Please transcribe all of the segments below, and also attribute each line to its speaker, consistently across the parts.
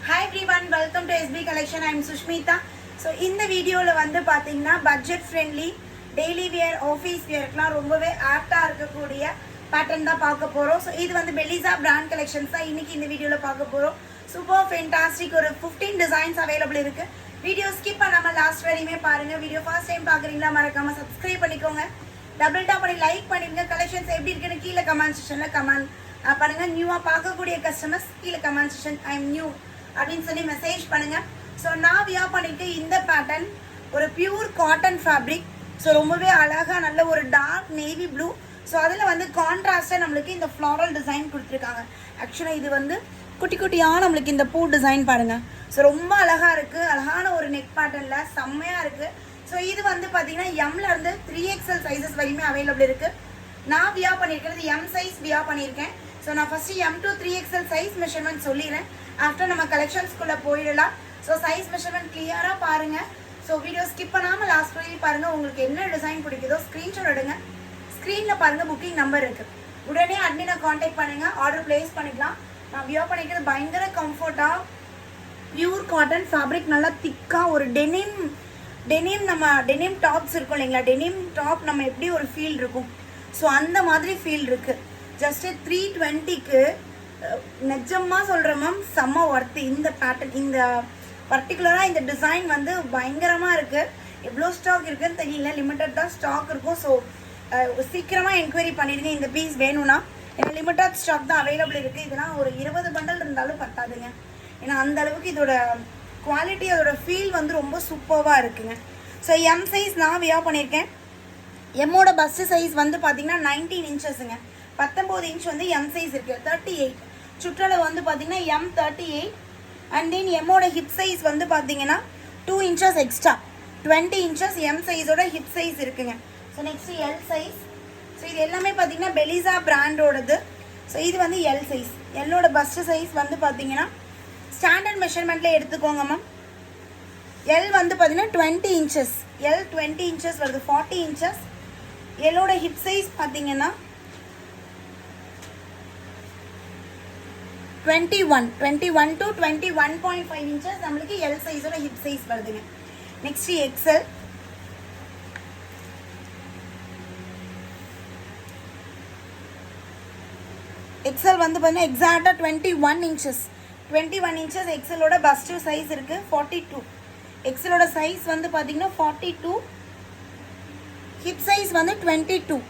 Speaker 1: Hi everyone, welcome to SB Collection. I am Sushmita. So இந்த வீடியோல வந்து பாத்தீங்கன்னா budget friendly daily wear office வியர்க்குலாம் ரொம்பவே ஆப்டா இருக்கக்கூடிய பேட்டர்ன் தான் பார்க்க போறோம். ஸோ இது வந்து பெலிசா பிராண்ட் கலெக்ஷன்ஸ் தான் இன்னைக்கு இந்த வீடியோல பார்க்க போறோம். சூப்பர் ஃபேண்டாஸ்டிக் ஒரு 15 டிசைன்ஸ் அவைலபிள் இருக்கு. வீடியோ ஸ்கிப் பண்ணாம லாஸ்ட் வரையுமே பாருங்க. வீடியோ ஃபர்ஸ்ட் டைம் பாக்குறீங்களா மறக்காம சப்ஸ்கிரைப் பண்ணிக்கோங்க. டபுள் டாப் பண்ணி லைக் பண்ணிருங்க. கலெக்ஷன்ஸ் எப்படி இருக்குன்னு கீழே கமெண்ட் செக்ஷன்ல கமெண்ட் பண்ணுங்க. நியூவா பார்க்கக்கூடிய கஸ்டமர்ஸ் கீழே comment section I am new அப்படின்னு சொல்லி மெசேஜ் பண்ணுங்க. ஸோ நான் வியர் பண்ணிருக்கேன் இந்த பேட்டர்ன் ஒரு பியூர் காட்டன் ஃபேப்ரிக். ஸோ ரொம்பவே அழகா நல்ல ஒரு டார்க் நேவி ப்ளூ. ஸோ அதில் வந்து கான்ட்ராஸ்டாக நம்மளுக்கு இந்த ஃப்ளாரல் டிசைன் கொடுத்துருக்காங்க. ஆக்சுவலாக இது வந்து குட்டி குட்டியாக நம்மளுக்கு இந்த பூ டிசைன் பாருங்க. ஸோ ரொம்ப அழகா இருக்கு. அழகான ஒரு நெக் பேட்டர்ன்ல செம்மையா இருக்கு. ஸோ இது வந்து பார்த்தீங்கன்னா எம்ல இருந்து 3XL சைஸஸ் வரையுமே அவைலபிள் இருக்கு. நான் வியர் பண்ணியிருக்கிறது எம் சைஸ் வியர் பண்ணியிருக்கேன். ஸோ நான் first M to 3XL size measurement சொல்லிடுறேன். ஆஃப்டர் நம்ம கலெக்ஷன்ஸ்குள்ளே போயிடலாம். ஸோ சைஸ் மெஷர்மெண்ட் கிளியராக பாருங்க. ஸோ வீடியோ ஸ்கிப் பண்ணாமல் லாஸ்ட் வரையும் பாருங்க. உங்களுக்கு என்ன டிசைன் பிடிக்குதோ ஸ்க்ரீன்ஷாட் எடுங்க. ஸ்க்ரீனில் பாருங்க புக்கிங் நம்பர் இருக்கு. உடனே அட்மினை காண்டாக்ட் பண்ணுங்க, ஆர்டர் பிளேஸ் பண்ணிக்கலாம். நான் வியர் பண்ணிக்கிறது பயங்கர கம்ஃபர்ட்டாக பியூர் காட்டன் ஃபேப்ரிக், நல்லா திக்காக ஒரு டெனிம் நம்ம டெனிம் டாப்ஸ் இருக்கும் இல்லைங்களா, டெனிம் டாப் நம்ம எப்படி ஒரு ஃபீல் இருக்கும், ஸோ அந்த மாதிரி ஃபீல் இருக்கு. ஜஸ்ட் 320க்கு நிஜமாக சொல்கிறேன் மேம், செம்ம ஒர்த்து. இந்த பேட்டர்ன் இந்த பர்டிகுலராக இந்த டிசைன் வந்து பயங்கரமாக இருக்குது. எவ்வளோ ஸ்டாக் இருக்குன்னு தெரியல, லிமிட்டட் தான் ஸ்டாக் இருக்கும். ஸோ சீக்கிரமாக என்கொயரி பண்ணிடுங்க இந்த பீஸ் வேணும்னா. ஏன்னா லிமிட்டட் ஸ்டாக் தான் அவைலபிள் இருக்குது. இதெல்லாம் ஒரு 20 பண்டல் இருந்தாலும் பத்தாதுங்க. ஏன்னா அந்த அளவுக்கு இதோட குவாலிட்டி அதோட ஃபீல் வந்து ரொம்ப சூப்பராக இருக்குங்க. ஸோ எம் சைஸ் நான் வியர் பண்ணியிருக்கேன். எம்மோட பஸ்ட் சைஸ் வந்து பார்த்தீங்கன்னா 19 இன்ச்சஸுங்க. 19 இன்ச் வந்து எம் சைஸ் இருக்குது. 38 சுற்றளவு வந்து பார்த்தீங்கன்னா M38. அண்ட் தென் எம்மோட ஹிப் சைஸ் வந்து பார்த்தீங்கன்னா 2 இன்ச்சஸ் எக்ஸ்ட்ரா 20 இன்ச்சஸ் எம் சைஸோட ஹிப் சைஸ் இருக்குங்க. So next L size. So இது எல்லாமே பார்த்தீங்கன்னா பெலிசா பிராண்டோடது. ஸோ இது வந்து எல் சைஸ். எல்லோட பஸ்ட் சைஸ் வந்து பார்த்தீங்கன்னா ஸ்டாண்டர்ட் மெஷர்மெண்ட்டில் எடுத்துக்கோங்க மேம். எல் வந்து பார்த்தீங்கன்னா 20 இன்ச்சஸ். எல் 20 இன்ச்சஸ் வருது, 40 இன்ச்சஸ். எல்லோட ஹிப் சைஸ் பார்த்தீங்கன்னா 21 to 21.5 இன்ச்சஸ் நம்மளுக்கு எல் சைஸோட ஹிப் சைஸ் வருதுங்க. Next XL. எக்ஸ்எல் வந்து பார்த்தீங்கன்னா எக்ஸாக்டாக 21 இன்ச்சஸ். 21 இன்ச்சஸ் எக்ஸ்எலோட பஸ்ட் சைஸ் இருக்கு. 42 எக்ஸ்எலோட சைஸ் வந்து பார்த்தீங்கன்னா 42. ஹிப் சைஸ் வந்து 22.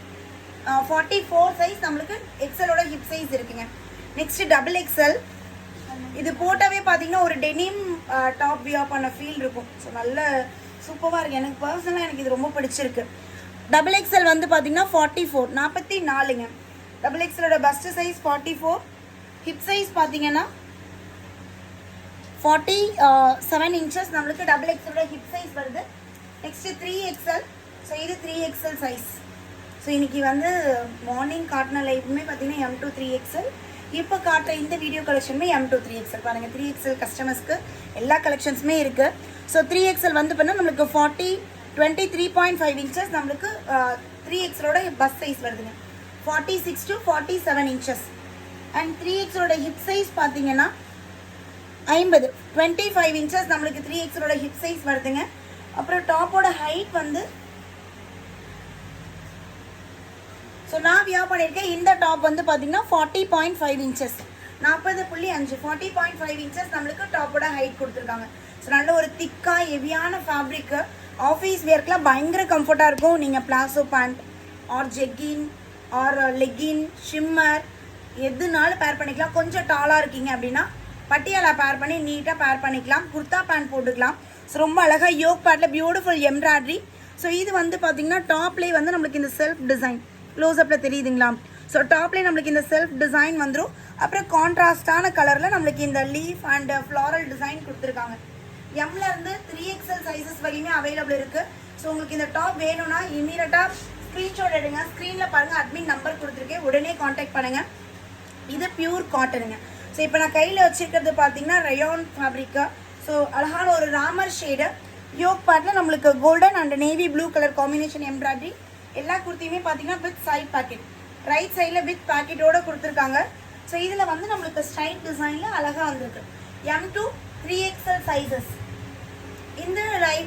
Speaker 1: 44 சைஸ் நம்மளுக்கு எக்ஸ்எலோட ஹிப் சைஸ் இருக்குங்க. Next double XL. இது போட்டாவே பார்த்தீங்கன்னா ஒரு டெனிம் டாப் வியர் பண்ண ஃபீல் இருக்கும். ஸோ நல்ல சூப்பராக இருக்குது. எனக்கு பர்சனலாக எனக்கு இது ரொம்ப பிடிச்சிருக்கு. டபுள் எக்ஸ்எல் வந்து பார்த்தீங்கன்னா 44ங்க. டபுள் எக்ஸ்எலோட பஸ்ட் சைஸ் 44. ஹிப் சைஸ் பார்த்தீங்கன்னா 47 இன்ச்சஸ் நம்மளுக்கு டபுள் எக்ஸ்எலோட ஹிப் சைஸ் வருது. Next 3XL. ஸோ இது 3XL சைஸ். ஸோ இன்னைக்கு வந்து மார்னிங் காட்டின லைஃபுமே பார்த்தீங்கன்னா M to 3XL. இப்போ காட்டுற இந்த வீடியோ கலெக்ஷனுமே M to 3XL. பாருங்கள் 3XL கஸ்டமர்ஸ்க்கு எல்லா கலெக்ஷன்ஸுமே இருக்குது. ஸோ 3XL வந்து பண்ணால் நம்மளுக்கு 23.5 இன்ச்சஸ் நம்மளுக்கு 3XLோட பஸ் சைஸ் வருதுங்க. 46 to 47 இன்ச்சஸ். அண்ட் 3XLோட ஹிப் சைஸ் பார்த்தீங்கன்னா 25 இன்ச்சஸ் நம்மளுக்கு 3XLோட ஹிப் சைஸ் வருதுங்க. அப்புறம் டாப்போட ஹைட் வந்து ஸோ நான் வியர் பண்ணியிருக்கேன் இந்த டாப் வந்து பார்த்தீங்கன்னா 40.5 இன்ச்சஸ். 40.5 40.5 இன்ச்சஸ் நம்மளுக்கு டாப்போட ஹைட் கொடுத்துருக்காங்க. ஸோ நல்ல ஒரு திக்காக ஹெவியான ஃபேப்ரிக்கு ஆஃபீஸ் வேர்க்கெலாம் பயங்கர கம்ஃபர்ட்டாக இருக்கும். நீங்கள் palazzo pant or jegging or legging shimmer எதுனாலும் பேர் பண்ணிக்கலாம். கொஞ்சம் டாலாக இருக்கீங்க அப்படின்னா பட்டியாலா பேர் பண்ணி நீட்டாக பேர் பண்ணிக்கலாம். குர்தா பேண்ட் போட்டுக்கலாம். ஸோ ரொம்ப அழகாக யோக் பேட்டில் பியூட்டிஃபுல் எம்ப்ராய்டரி. ஸோ இது வந்து பார்த்தீங்கன்னா டாப்லேயே வந்து நம்மளுக்கு இந்த செல்ஃப் டிசைன் க்ளோஸ்அப்பில் தெரியுதுங்களா. ஸோ டாப்லேயே நம்மளுக்கு இந்த செல்ஃப் டிசைன் வந்துடும். அப்புறம் கான்ட்ராஸ்டான கலரில் நம்மளுக்கு இந்த லீஃப் அண்ட் ஃப்ளாரல் டிசைன் கொடுத்துருக்காங்க. எம்ல இருந்து 3XL சைஸஸ் வரையுமே அவைலபிள் இருக்குது. ஸோ உங்களுக்கு இந்த டாப் வேணும்னா இமீடியட்டாக ஸ்க்ரீன்ஷாட் எடுங்க. ஸ்க்ரீனில் பாருங்கள் அட்மின் நம்பர் கொடுத்துருக்கேன், உடனே காண்டாக்ட் பண்ணுங்கள். இது பியூர் காட்டனுங்க. ஸோ இப்போ நான் கையில் வச்சுருக்கிறது பார்த்தீங்கன்னா ரயான் ஃபேப்ரிக்கா. ஸோ அழகான ஒரு ராமர் ஷேடு யோக் பார்ட்டில் நம்மளுக்கு golden and navy blue colour combination embroidery. எல்லா குர்த்தியுமே பார்த்தீங்கன்னா வித் சைட் பாக்கெட், ரைட் சைடில் வித் பாக்கெட்டோடு கொடுத்துருக்காங்க. ஸோ இதில் வந்து நம்மளுக்கு ஸ்ட்ரைட் டிசைனில் அழகாக வந்திருக்கு. M to 3XL sizes.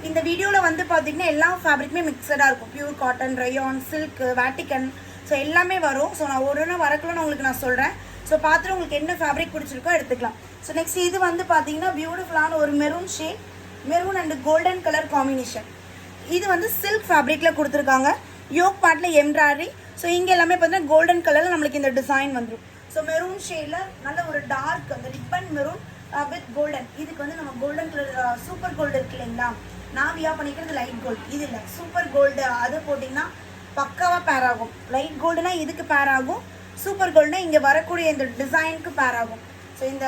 Speaker 1: இந்த வீடியோவில் வந்து பார்த்தீங்கன்னா எல்லா ஃபேப்ரிக்குமே மிக்சடாக இருக்கும். Pure cotton, rayon, silk, Vatican, so எல்லாமே வரும். ஸோ நான் ஒரு வரக்குள்ள உங்களுக்கு நான் சொல்கிறேன். ஸோ பார்த்துட்டு உங்களுக்கு என்ன ஃபேப்ரிக் பிடிச்சிருக்கோ எடுத்துக்கலாம். ஸோ நெக்ஸ்ட் இது வந்து பார்த்தீங்கன்னா பியூட்டிஃபுல்லான ஒரு maroon shade, maroon and golden colour combination. இது வந்து சில்க் ஃபேப்ரிக்கில் கொடுத்துருக்காங்க. யோக் பார்ட்டில் எம்ப்ராய்டரி. ஸோ இங்கே எல்லாமே பார்த்தீங்கன்னா கோல்டன் கலரில் நம்மளுக்கு இந்த டிசைன் வந்துடும். ஸோ மெரூன் ஷேடில் நல்ல ஒரு டார்க் அந்த ரிப்பன் மெரூன் வித் கோல்டன். இதுக்கு வந்து நம்ம கோல்டன் கலர் சூப்பர் கோல்டு இருக்கு இல்லைங்களா, நான் வியா பண்ணிக்கிறது லைட் கோல்டு. இது இல்லை சூப்பர் கோல்டு, அது போட்டிங்கன்னா பக்காவாக பேர் ஆகும். லைட் கோல்டுனா இதுக்கு பேர் ஆகும், சூப்பர் கோல்டுனா இங்கே வரக்கூடிய இந்த டிசைனுக்கு பேர் ஆகும். ஸோ இந்த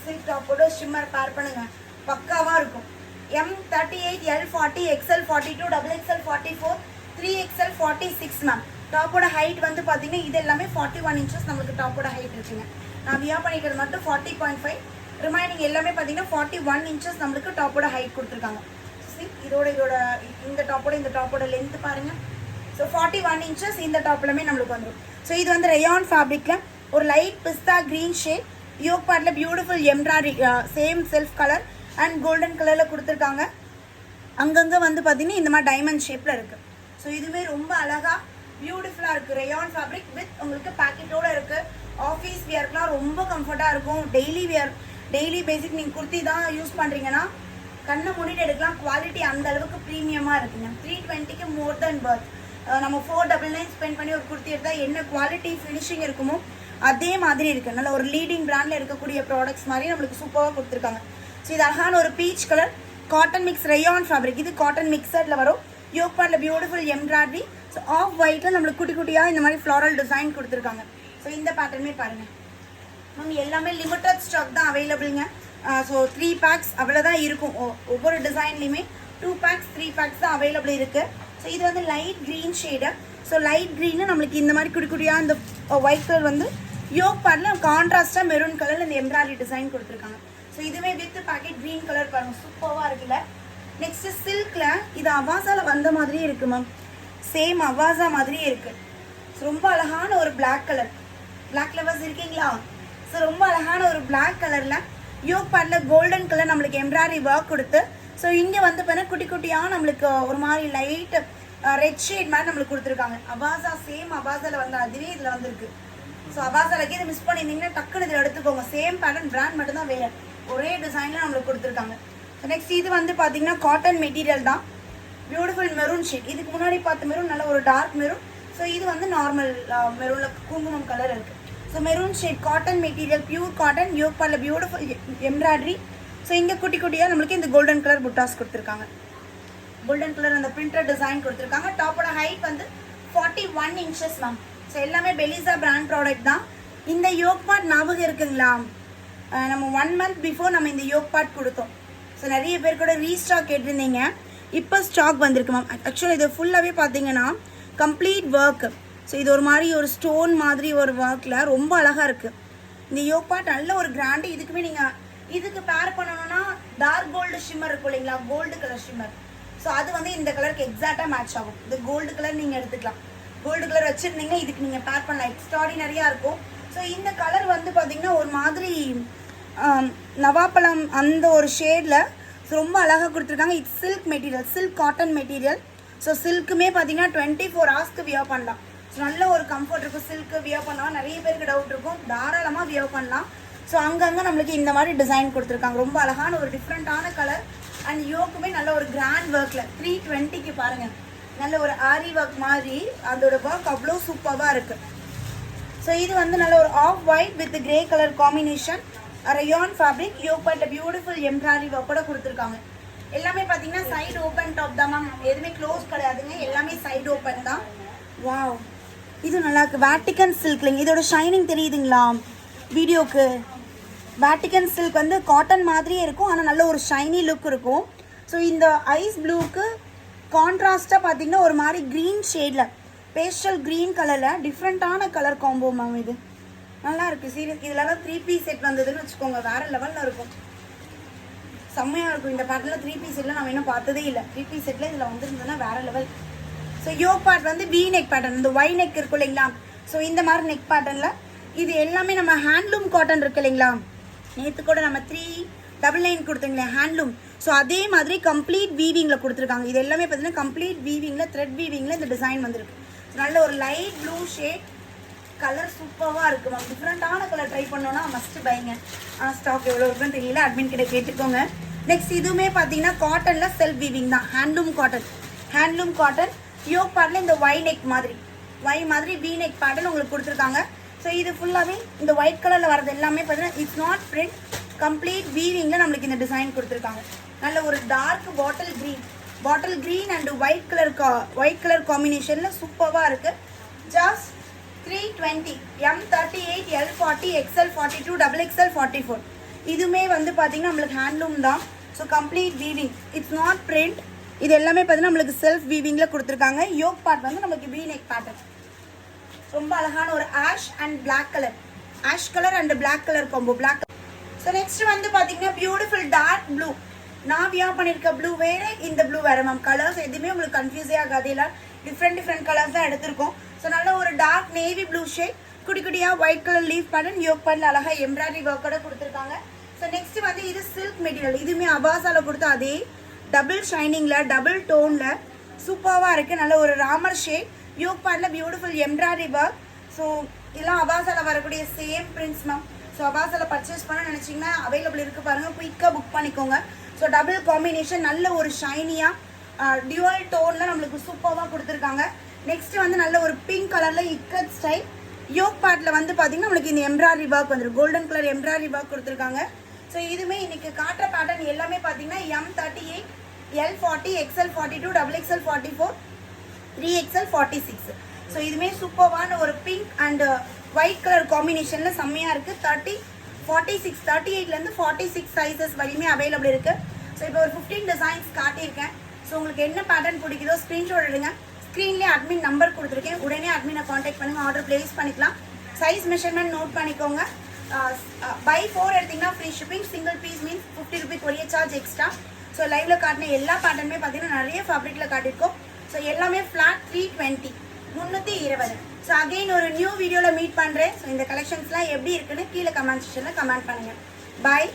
Speaker 1: சில்க் டாப்போட ஷிம்மர் பேர் பண்ணுங்கள், பக்காவாக இருக்கும். M38, L40, XL42, XXL 44, 3XL 46 ma'am. டாப்போட height வந்து பார்த்தீங்கன்னா இது எல்லாமே 41 இன்ச்சஸ் நம்மளுக்கு டாப்போட ஹைட் இருக்குங்க. நான் வியா பண்ணிக்கிறது மட்டும் 40.5, ரிமைனிங் எல்லாமே பார்த்தீங்கன்னா 41 இன்ச்சஸ் நம்மளுக்கு டாப்போட ஹைட் கொடுத்துருக்காங்க. இதோட இந்த டாப்போட லென்த் பாருங்கள். ஸோ 41 இன்ச்சஸ் இந்த டாப்லமே நம்மளுக்கு வந்துடும். ஸோ இது வந்து ரயான் ஃபேப்ரிக்கில் ஒரு லைட் பிஸ்தா க்ரீன் ஷேட், யோக் பார்ட்டில் beautiful embroidery, same self colour and golden கலரில் கொடுத்துருக்காங்க. அங்கங்கே வந்து பார்த்தீங்கன்னா இந்த மாதிரி டைமண்ட் ஷேப்பில் இருக்குது. ஸோ இதுவுமே ரொம்ப அழகாக பியூட்டிஃபுல்லாக இருக்குது. ரயான் ஃபேப்ரிக் வித் உங்களுக்கு பேக்கெட்டோடு இருக்குது. ஆஃபீஸ் வியர்க்கெலாம் ரொம்ப கம்ஃபர்ட்டாக இருக்கும். டெய்லி பேசிக் நீங்கள் குர்த்தி தான் யூஸ் பண்ணுறீங்கன்னா கண்ணை மூடிட்டு எடுக்கலாம். குவாலிட்டி அந்த அளவுக்கு ப்ரீமியமாக இருக்குங்க. 320க்கு மோர் தென் பர்த். நம்ம 499 ஸ்பெண்ட் பண்ணி ஒரு குர்த்தி எடுத்தால் என்ன குவாலிட்டி ஃபினிஷிங் இருக்குமோ அதே மாதிரி இருக்குது. நல்ல ஒரு லீடிங் பிராண்டில் இருக்கக்கூடிய ப்ராடக்ட்ஸ் மாதிரி நம்மளுக்கு சூப்பராக கொடுத்துருக்காங்க. ஸோ இது அழகான ஒரு peach colour cotton mix rayon fabric. இது காட்டன் மிக்சரில் வரும். யோக் பார்ட்டில் பியூட்டிஃபுல் எம்ப்ராய்டரி. ஸோ ஆஃப் ஒயிட்டில் நம்மளுக்கு குட்டி குட்டியாக இந்த மாதிரி ஃப்ளாரல் டிசைன் கொடுத்துருக்காங்க. ஸோ இந்த பேட்டர்னுமே பாருங்கள் மேம், எல்லாமே லிமிட்டட் ஸ்டாக் தான் அவைலபிளுங்க. ஸோ 3 பேக்ஸ் அவ்வளோதான் இருக்கும். ஒவ்வொரு டிசைன்லையுமே 2 பேக்ஸ் 3 பேக்ஸ் தான் அவைலபிள் இருக்குது. ஸோ இது வந்து light green shade. So light green நம்மளுக்கு இந்த மாதிரி குட்டி குட்டியாக இந்த ஒயிட் கலர் வந்து யோக் பார்ட்டில் கான்ட்ராஸ்ட்டாக மெரூன் கலரில் இந்த எம்ப்ராய்டரி டிசைன் கொடுத்துருக்காங்க. ஸோ இதுவே வித் பேக்கெட் க்ரீன் கலர் பாருங்கள், சூப்பராக இருக்குல்ல. நெக்ஸ்ட்டு சில்கில் இது அவாசாவில் வந்த மாதிரியே இருக்குது மேம், சேம் அவாசா மாதிரியே இருக்குது. ஸோ ரொம்ப அழகான ஒரு பிளாக் கலர். பிளாக் லவர்ஸ் இருக்கீங்களா? ஸோ ரொம்ப அழகான ஒரு பிளாக் கலரில் யோக் பார்ட்டில் கோல்டன் கலர் நம்மளுக்கு எம்ப்ராய்டரி ஒர்க் கொடுத்து, ஸோ இங்கே வந்து பார்த்தீங்கன்னா குட்டி குட்டியாக நம்மளுக்கு ஒரு மாதிரி லைட் ரெட் ஷேட் மாதிரி நம்மளுக்கு கொடுத்துருக்காங்க. அவாசா சேம் அவாசாவில் வந்து அதுவே இதில் வந்துருக்கு. ஸோ அவாசாலக்கே இதை மிஸ் பண்ணியிருந்தீங்கன்னா டக்குன்னு இதில் எடுத்துக்கோங்க. சேம் பேட்டர்ன், பிராண்ட் மட்டும்தான் வேறு, ஒரே டிசைனில் நம்மளுக்கு கொடுத்துருக்காங்க. ஸோ நெக்ஸ்ட் இது வந்து பார்த்தீங்கன்னா காட்டன் மெட்டீரியல் தான், பியூட்டிஃபுல் மெரூன் ஷேட். இதுக்கு முன்னாடி பார்த்த மெரூன் நல்ல ஒரு டார்க் மெரூன். ஸோ இது வந்து நார்மல் மெரூனில் குங்குமம் கலர் இருக்குது. So maroon shade cotton material, pure cotton, yoke பார்ட்டில் பியூட்டிஃபுல் எம்ப்ராய்டரி. ஸோ இங்கே குட்டி குட்டியாக நம்மளுக்கு இந்த கோல்டன் கலர் புட்டாஸ் கொடுத்துருக்காங்க. கோல்டன் கலர் அந்த பிரிண்டட் டிசைன் கொடுத்துருக்காங்க. டாப்போட ஹைட் வந்து 41 இன்ச்சஸ் மேம். ஸோ எல்லாமே பெலிசா பிராண்ட் ப்ராடக்ட் தான். இந்த யோக் பார்ட் ஞாபகம் இருக்குங்களா? நம்ம 1 மந்த் பிஃபோர் நம்ம இந்த யோக் பார்ட் கொடுத்தோம். ஸோ நிறைய பேர் கூட ரீஸ்டாக் கேட்டிருந்தீங்க. இப்போ ஸ்டாக் வந்திருக்கு மேம். ஆக்சுவலாக இது ஃபுல்லாகவே பார்த்தீங்கன்னா கம்ப்ளீட் ஒர்க்கு. ஸோ இது ஒரு மாதிரி ஒரு ஸ்டோன் மாதிரி ஒரு ஒர்க்கில் ரொம்ப அழகாக இருக்குது. இந்த யோக் பார்ட் நல்ல ஒரு கிராண்டு. இதுக்குமே நீங்கள் இதுக்கு பேர் பண்ணணும்னா டார்க் கோல்டு ஷிம்மர் இருக்கும் இல்லைங்களா, கோல்டு கலர் ஷிம்மர். ஸோ அது வந்து இந்த கலருக்கு எக்ஸாக்டாக மேட்ச் ஆகும். இது கோல்டு கலர் நீங்கள் எடுத்துக்கலாம். கோல்டு கலர் வச்சுருந்தீங்கன்னா இதுக்கு நீங்கள் பேர் பண்ணலாம், எக்ஸ்ட்ராடினரியாக இருக்கும். ஸோ இந்த கலர் வந்து பார்த்திங்கன்னா ஒரு மாதிரி நவாப்பழம் அந்த ஒரு ஷேடில் ரொம்ப அழகாக கொடுத்துருக்காங்க. இது silk material, silk cotton material. So சில்க்குமே பார்த்தீங்கன்னா 24 ஹவர்ஸ்க்கு வியர் பண்ணலாம். ஸோ நல்ல ஒரு கம்ஃபர்ட் இருக்கும். சில்க்கு வியர் பண்ணலாம், நிறைய பேருக்கு டவுட் இருக்கும், தாராளமாக வியர் பண்ணலாம். ஸோ அங்கங்கே நம்மளுக்கு இந்த மாதிரி டிசைன் கொடுத்துருக்காங்க. ரொம்ப அழகான ஒரு டிஃப்ரெண்ட்டான கலர். அண்ட் யோக்குமே நல்ல ஒரு கிராண்ட் ஒர்க்கில் 320க்கு பாருங்கள், நல்ல ஒரு ஆரி ஒர்க் மாதிரி அதோட ஒர்க் அவ்வளோ சூப்பராக இருக்குது. ஸோ இது வந்து நல்ல ஒரு off white with grey colour combination, rayon fabric. Yoke பார்ட்டில் பியூட்டிஃபுல் எம்ப்ராய்டரி ஒர்க்கோட கொடுத்துருக்காங்க. எல்லாமே பார்த்தீங்கன்னா சைடு ஓப்பன் டாப் தான் மேம், எதுவுமே க்ளோஸ் கிடையாதுங்க, எல்லாமே சைடு ஓப்பன் தான். வாவ், இது நல்லா இருக்குது. வேட்டிக்கன் சில்க்லிங், இதோட ஷைனிங் தெரியுதுங்களா வீடியோக்கு? வேட்டிக்கன் சில்க் வந்து காட்டன் மாதிரியே இருக்கும், ஆனால் நல்ல ஒரு ஷைனி லுக் இருக்கும். ஸோ இந்த ஐஸ் ப்ளூக்கு கான்ட்ராஸ்ட்டாக பார்த்தீங்கன்னா ஒரு மாதிரி க்ரீன் ஷேடில், பேஸ்டல் க்ரீன் கலரில் டிஃப்ரெண்ட்டான கலர் காம்போ மேம். இது நல்லா இருக்குது சீரியஸ். இதிலலாம் 3 பீஸ் செட் வந்ததுன்னு வச்சுக்கோங்க, வேறு லெவலில் இருக்கும், செம்மையாக இருக்கும். இந்த பேட்டர்னில் 3 பீஸ் செட்டில் நம்ம இன்னும் பார்த்ததே இல்லை. 3 பீஸ் செட்டில் இதில் வந்துருந்ததுன்னா வேறு லெவல். ஸோ யோக் பார்ட் வந்து வி நெக் பேட்டர்ன், இந்த ஒய் நெக் இருக்கும் இல்லைங்களா, ஸோ இந்த மாதிரி நெக் பேட்டர்னில். இது எல்லாமே நம்ம ஹேண்ட்லூம் காட்டன் இருக்கு இல்லைங்களா, நேற்று கூட நம்ம 399 கொடுத்துங்களேன் ஹேண்ட்லூம். ஸோ அதே மாதிரி கம்ப்ளீட் வீவிங்கில் கொடுத்துருக்காங்க. இது எல்லாமே பார்த்தீங்கன்னா கம்ப்ளீட் வீவிங்கில் த்ரெட் வீவிங்கில் இந்த டிசைன் வந்திருக்கு. நல்ல ஒரு லைட் ப்ளூ ஷேட் கலர் சூப்பராக இருக்குது மேம். டிஃப்ரெண்ட்டான கலர் ட்ரை பண்ணோன்னா மஸ்ட் பைங்க. ஆனால் ஸ்டாக் எவ்வளோ இருக்குன்னு தெரியல, அட்மின் கிட்ட கேட்டுக்கோங்க. நெக்ஸ்ட் இதுவுமே பார்த்தீங்கன்னா காட்டனில் செல்ஃப் வீவிங் தான். ஹேண்ட்லூம் காட்டன் யோக் பார்ட்டில் இந்த ஒய் நெக் மாதிரி வி நெக் பேட்டர்ன் உங்களுக்கு கொடுத்துருக்காங்க. ஸோ இது ஃபுல்லாகவே இந்த ஒயிட் கலரில் வரது எல்லாமே பார்த்தீங்கன்னா இட்ஸ் நாட் பிரிண்ட், கம்ப்ளீட் வீவிங்கில் நம்மளுக்கு இந்த டிசைன் கொடுத்துருக்காங்க. நல்ல ஒரு dark bottle green and white colour காம்பினேஷனில் சூப்பராக இருக்குது. Just 320 M38 L40 XL42 XXL 44. இதுவுமே வந்து பார்த்தீங்கன்னா நம்மளுக்கு ஹேண்ட்லூம் தான். So complete weaving, it's not print. இது எல்லாமே பார்த்தீங்கன்னா நம்மளுக்கு செல்ஃப் வீவிங்கில் கொடுத்துருக்காங்க. யோக் பார்ட் வந்து நம்மளுக்கு வி நெக் பேட்டர்ன். ரொம்ப அழகான ஒரு ash colour and black colour combo. So next வந்து பார்த்தீங்கன்னா பியூட்டிஃபுல் டார்க் ப்ளூ. நான் வியர் பண்ணியிருக்க ப்ளூ வேறு, இந்த ப்ளூ வேறு மேம். கலர்ஸ் எதுவுமே உங்களுக்கு கன்ஃபியூஸே ஆகாது, எல்லாம் டிஃப்ரெண்ட் கலர்ஸ் தான் எடுத்திருக்கோம். ஸோ நல்ல ஒரு டார்க் நேவி ப்ளூ ஷேட், குட்டியாக white colour leaf pattern, yoke pattern அழகாக எம்ப்ராய்டரி ஒர்க்கோட கொடுத்துருக்காங்க. ஸோ நெக்ஸ்ட் வந்து இது சில்க் மெட்டீரியல். இதுவுமே அபாசால கொடுத்த அதே டபுள் ஷைனிங்கில் டபுள் டோனில் சூப்பராக இருக்குது. நல்ல ஒரு ராமர் ஷேட், யோக் பேட்டர்னில் பியூட்டிஃபுல் எம்ப்ராய்டரி ஒர்க். ஸோ இதெல்லாம் அபாசால வரக்கூடிய சேம் பிரிண்ட்ஸ் மேம். ஸோ அபாசால பர்ச்சேஸ் பண்ண நினச்சிங்கன்னா அவைலபிள் இருக்குது பாருங்கள், குயிக்காக புக் பண்ணிக்கோங்க. ஸோ டபுள் காம்பினேஷன், நல்ல ஒரு ஷைனியாக டியூவல் டோனில் நம்மளுக்கு சூப்பராக கொடுத்துருக்காங்க. நெக்ஸ்ட் வந்து நல்ல ஒரு பிங்க் கலரில் இக்கட் ஸ்டைல். யோக் பார்ட்டில் வந்து பார்த்தீங்கன்னா நம்மளுக்கு இந்த எம்ப்ராய்டரி ஒர்க் வந்துடும், கோல்டன் கலர் எம்ப்ராய்டரி ஒர்க் கொடுத்துருக்காங்க. ஸோ இதுவுமே இன்றைக்கி காட்டுற பேட்டர்ன் எல்லாமே பார்த்தீங்கன்னா M38 L40 XL42 XXL 44 3XL 46. So இதுவுமே சூப்பரான ஒரு பிங்க் அண்ட் ஒயிட் கலர் காம்பினேஷனில் செம்மையாக இருக்குது. 30 46 38லேருந்து 46 சைஸஸ் வரையுமே அவைலபிள் இருக்குது. ஸோ இப்போ ஒரு 15 டிசைன்ஸ் காட்டியிருக்கேன். ஸோ உங்களுக்கு என்ன பேட்டர்ன் பிடிக்குதோ ஸ்க்ரீன்ஷாட் எடுங்க. ஸ்க்ரீன்லேயே அட்மின் நம்பர் கொடுத்துருக்கேன், உடனே அட்மினை காண்டாக்ட் பண்ணுங்கள், ஆர்டர் ப்ளேஸ் பண்ணிக்கலாம். சைஸ் மெஷர்மெண்ட் நோட் பண்ணிக்கோங்க. பை 4 எடுத்திங்கன்னா free shipping, single piece means 50 rupee courier charge extra. So லைவில் காட்டின எல்லா பேட்டர்னுமே பார்த்தீங்கன்னா நிறைய ஃபேப்ரிக்கில் காட்டியிருக்கோம். ஸோ எல்லாமே ஃப்ளாட் 320 320. ஸோ அகெயின் ஒரு நியூ வீடியோவில் மீட் பண்ணுறேன். ஸோ இந்த கலெக்ஷன்ஸ்லாம் எப்படி இருக்குன்னு கீழே கமெண்ட் செக்ஷனில் கமெண்ட் பண்ணுங்கள். பாய்.